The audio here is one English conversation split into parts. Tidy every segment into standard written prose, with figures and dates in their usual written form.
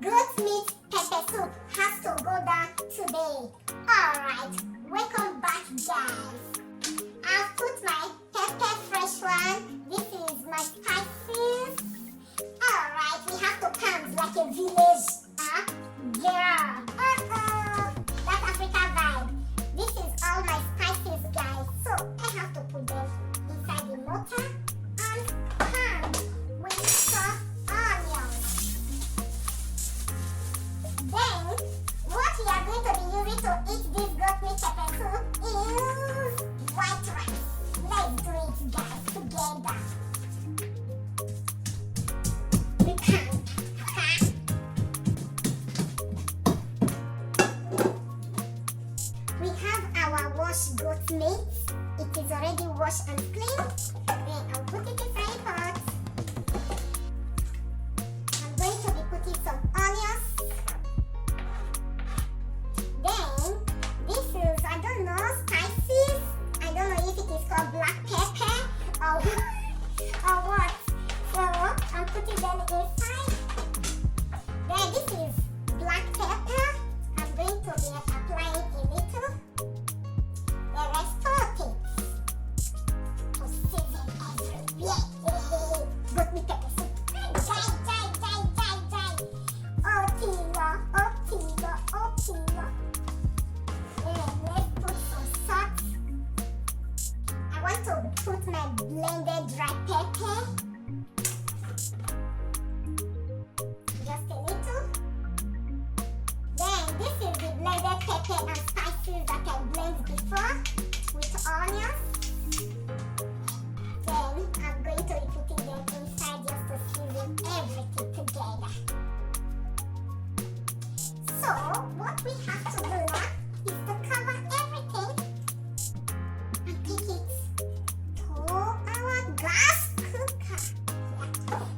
Goat meat pepper soup has to go down today. Alright, welcome back guys. I've put my pepper fresh one. This is my spices. Alright, we have to count like a village. Yeah. That Africa vibe. This is all my spices guys. So I have to put them inside the mortar and pan with some onions. Then, what we are going to be using to eat this goat meat pepper soup is white rice. Let's do it guys together. We can. We have our washed goat meat. It is already washed and clean. Then I'll put it in frying pot. I'm going to be putting some onions. Then this is, I don't know, spices. I don't know if it is called black pepper or what. So I'm putting them inside. Then this is black pepper. I'm going to be applying a little. The rest of it to season everywhere. Goat meat pepper soup. Jai. Otilo. Let's put some salt. I want to put my blended dry pepper. Just a little. Then this is the blended pepper and spices that I blended before with onions. Then I'm going to be putting them inside just to season everything together. So what we have to do now is to cover everything and take it to our gas cooker.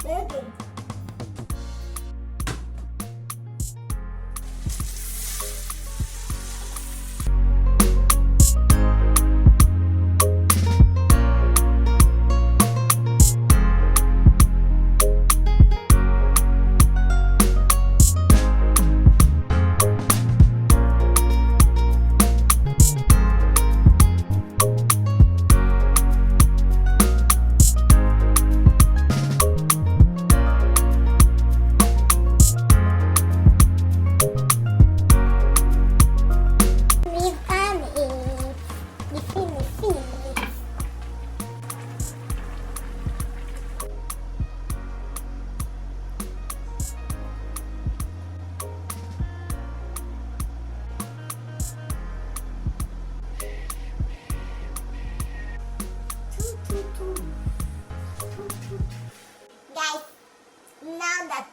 Yeah, good. Guys, now that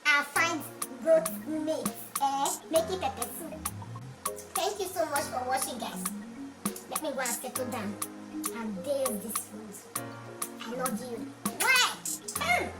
I find goat meat, making pepper soup. Thank you so much for watching guys. Let me go and settle down and deal this food. I love you. Why?